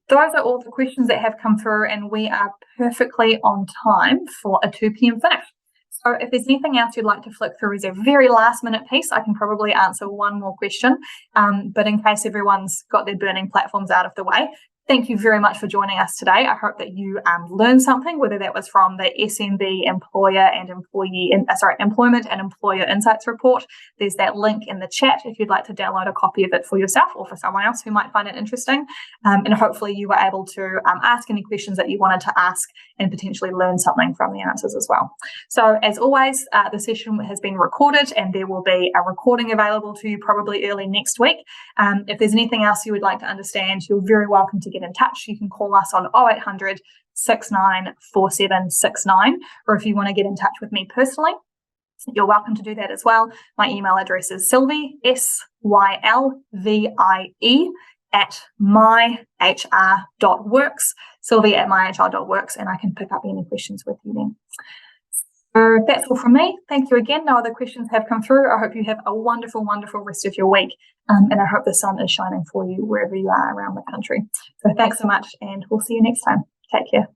Those are all the questions that have come through, and we are perfectly on time for a 2 p.m. finish. So if there's anything else you'd like to flick through as a very last minute piece, I can probably answer one more question. But in case everyone's got their burning platforms out of the way, thank you very much for joining us today. I hope that you learned something, whether that was from the SMB Employment and Employer Insights Report. There's that link in the chat if you'd like to download a copy of it for yourself or for someone else who might find it interesting. And hopefully you were able to ask any questions that you wanted to ask and potentially learn something from the answers as well. So as always, the session has been recorded, and there will be a recording available to you probably early next week. If there's anything else you would like to understand, you're very welcome to get in touch. You can call us on 0800 694769, or if you want to get in touch with me personally, you're welcome to do that as well. My email address is Sylvie, SYLVIE, at myhr.works, Sylvie@myhr.works, and I can pick up any questions with you then. So that's all from me. Thank you again. No other questions have come through. I hope you have a wonderful, wonderful rest of your week. And I hope the sun is shining for you wherever you are around the country. So thanks so much, and we'll see you next time. Take care.